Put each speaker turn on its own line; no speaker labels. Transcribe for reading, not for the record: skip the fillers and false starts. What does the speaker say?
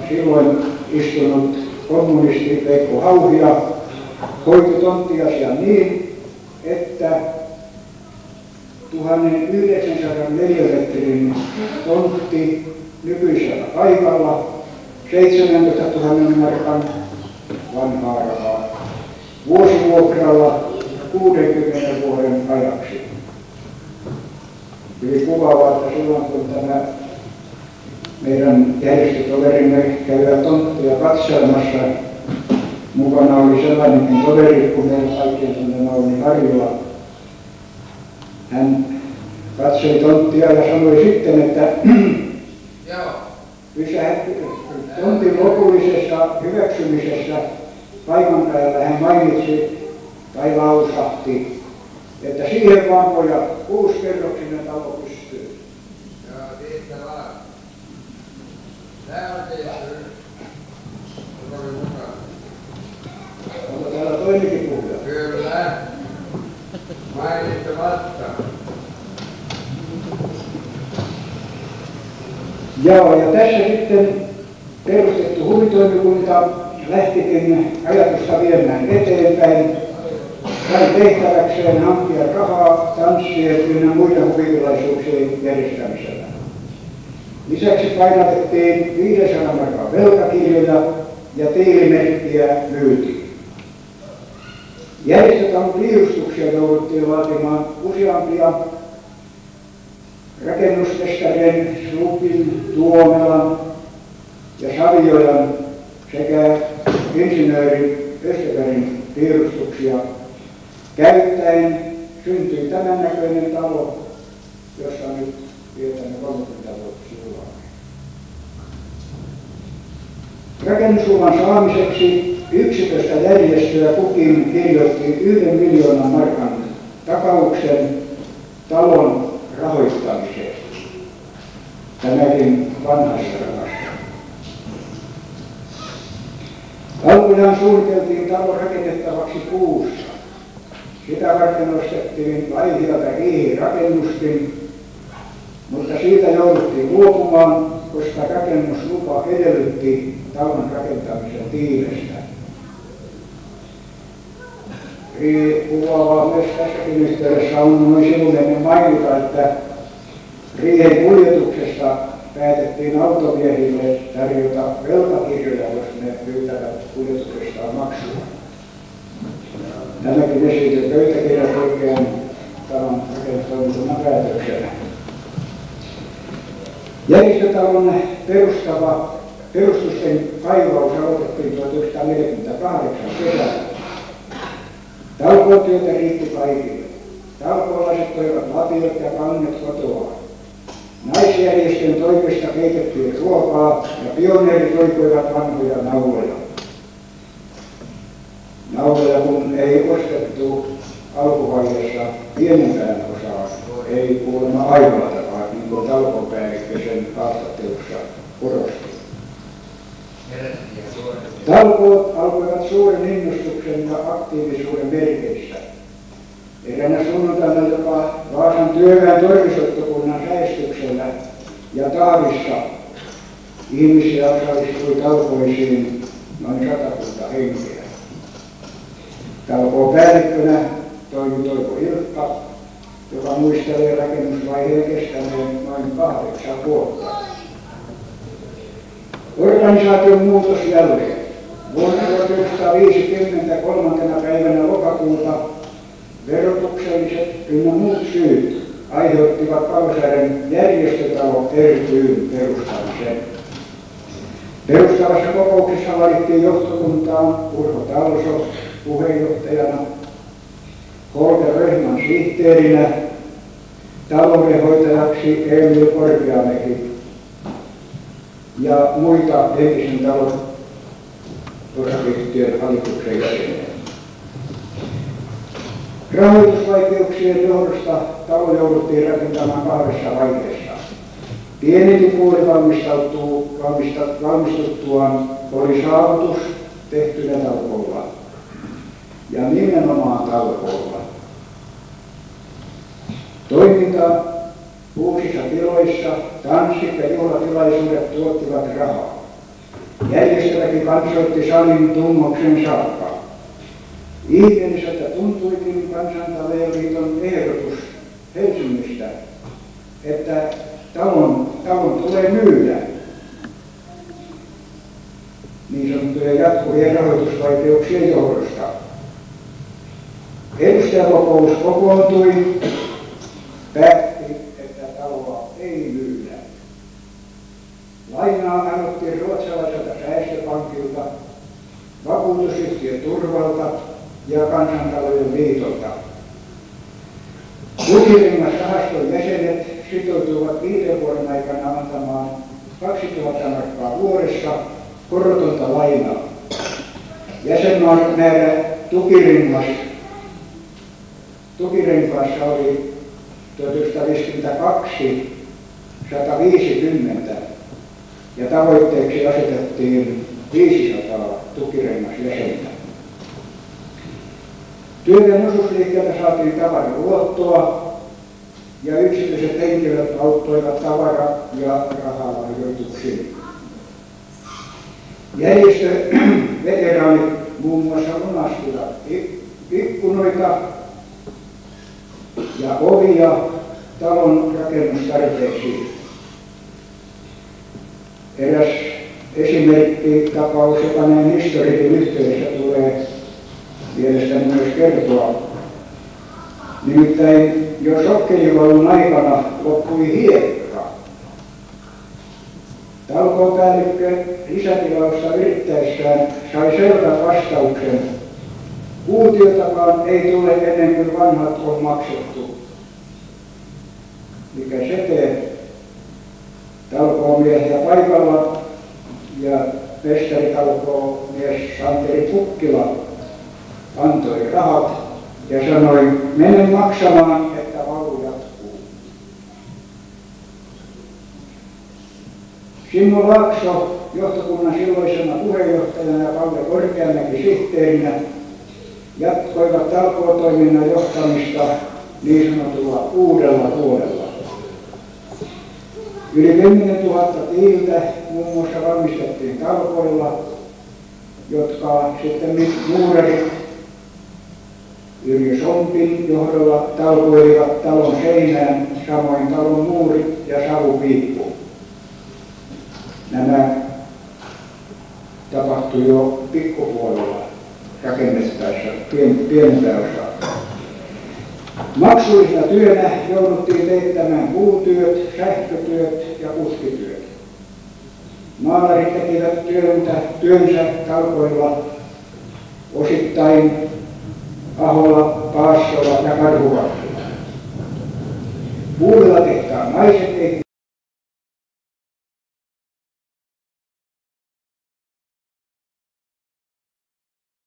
silloin istunut kommunisti Veikko Hauhia hoiti tonttiasian niin, että 1904 metrin tontti nykyisellä paikalla 17 000 markan vanhaa rahaa vuosivuokralla 60 vuoden ajaksi. Hyvin kuvaavaa, että silloin kun tämä meidän järjestötoverimme käydään tontteja katselmassa, mukana oli sellainenkin toveri, kun meillä kaikkien tunnema oli Harjula. Hän katsoi tonttia ja sanoi sitten, että tontin lopullisessa hyväksymisessä paikan päällä hän mainitsi tai lausahti, että siihen vaan pojat 6-kerroksinen talo pystyy.
Joo, siitä vaan. Tää on tehty. Oli mukaan.
Onko täällä toinenkin puhuja?
Kyllä. Mainittamatta.
Joo, ja tässä sitten perustettu huvitoimikunta lähtikin ajatusta viemään eteenpäin. Sai tehtäväkseen hankkia rahaa tanssien ynnä muiden huvitilaisuuksien järjestämisellä. Lisäksi painotettiin 500 markan velkakirjoja ja tiilimerkkiä myytiin. Järjestötalon liustuksia jouduttiin laatimaan useampia rakennustestarien Slupin, Tuomelan ja Saviojan sekä insinööri Österbergin piirustuksia käyttäen syntyi tämän näköinen talo, jossa nyt vietämme 30-vuotisjuhlaa. Rakennusluvan saamiseksi 11 järjestöä kukin kirjoitti 1 miljoonan markan takauksen talon rahoittamiseen. Tämäkin vanhassa rahassa. Alkujaan suunniteltiin talo rakennettavaksi puussa. Sitä varten ostettiin Laihialta riihirakennustin, mutta siitä jouduttiin luopumaan, koska rakennuslupa edellytti talon rakentamisen tiilestä. Kuvaavaa myös tässäkin yhteydessä on noin sivumennen mainita, että riihen kuljetuksesta päätettiin automiehille tarjota velkakirjoja, jos ne pyytävät kuljetuksestaan maksua. Tämäkin esityy pöytäkirjat oikein talon rakennustoimikunnan päätöksenä. Järjestötalon perustusten kaivaus aloitettiin 1948 kesällä. Talkootyötä riitti kaikille. Talkoolaiset toivat lapiot ja kannet kotoa. Naisjärjestön toimesta keitettiin ruokaa ja pioneerit toikoivat vanhoja nauloja. Nauloja kun ei ostettu alkuvaiheessa pienempään osaan, ei kuulemma aivaltakaan, niin kuin talkopäällikkö sen haastattelussa korosti. Talkoot alkoivat suuren innostuksen ja aktiivisuuden merkeissä. Eräänä sunnuntaina jopa Vaasan työväen toimistokunnan säestyksellä ja Taavissa ihmisiä osallistui talkoisiin noin 100 henkeä. Talkoopäällikkönä toimi Toivo Ilkka, joka muistelee rakennusvaiheen kestäneen noin 8 vuotta. Organisaation muutos jälleen. Vuonna 1950 3. päivänä lokakuuta verotukselliset ynnä muut syyt aiheuttivat Palosaaren järjestötalo ry:n perustamisen. Perustavassa kokouksessa valittiin johtokuntaan Urho Talso puheenjohtajana, Holger Röhman sihteerinä, taloudenhoitajaksi Emil Korkeamäki ja muita entisen talon osakeyhtiön hallituksen jäseniä. Rahoitusvaikeuksien johdosta talo jouduttiin rakentamaan 2 vaiheessa. Pienempi puoli valmistuttuaan oli saavutus tehtynä talkolla ja nimenomaan talkolla. Toiminta uusissa tiloissa, tanssit ja juhlatilaisuudet tuottivat rahaa. Järjestöväki kansoitti salin tummoksen saakka. Ihmeelliseltä tuntuikin Kansantalouden ehdotus Helsingistä, että talon tulee myydä niin sanottujen jatkuvien rahoitusvaikeuksien johdosta. Edustajakokous kokoontui, päätti, että taloa ei myydä. Lainaa annettiin ruotsalaiselta säästöpankilta, vakuutusyhtiö Turvalta ja Kansantalouden liitolta. Tukiringasrahaston jäsenet sitoutuivat 5 vuoden aikana antamaan 2000 markkaa vuodessa korotonta lainaa. Jäsenmäärä tukirinkaassa oli 1952 150 ja tavoitteeksi asetettiin 500 tukirengasjäsentä. Työnten osuusliikkeeltä saatiin tavaraluottoa ja yksityiset henkilöt auttoivat tavara- ja rahalahjoituksin. Järjestöveteraanit muun muassa lunastivat ikkunoita ja ovia talon rakennustarpeisiin. Eräs esimerkkitapaus, joka näin historiikin yhteydessä tulee mielestäni myös kertoa. Nimittäin jo sokkelivalun aikana loppui hiekka. Talkoopäällikkö lisätilausta yrittäessään sai selvän vastauksen. Kuutiotakaan ei tule ennen kuin vanhat on maksettu. Mikä sete? Talkoomiehiä paikalla ja mestaritalkoomies Santeri Pukkila antoi rahat ja sanoi, mene maksamaan, että valu jatkuu. Simmo Laakso johtokunnan silloisena puheenjohtajana ja Palle Korkeamäki sihteerinä jatkoivat talkootoiminnan johtamista niin sanotulla uudella vuodella. Yli 10 000 tiiltä muun muassa valmistettiin talkoilla, jotka sitten muurerit Yrjö Sompin johdolla talkoilivat talon seinään, samoin talon muurit ja savupiippu. Nämä tapahtui jo pikkupuolella rakennettaessa pienempää osaa. Maksullisena työnä jouduttiin teettämään puutyöt, sähkötyöt ja putkityöt. Maalarit tekivät työnsä talkoilla osittain Aholla, Paassolla ja Karhuvalla. Puudella tehtaan naiset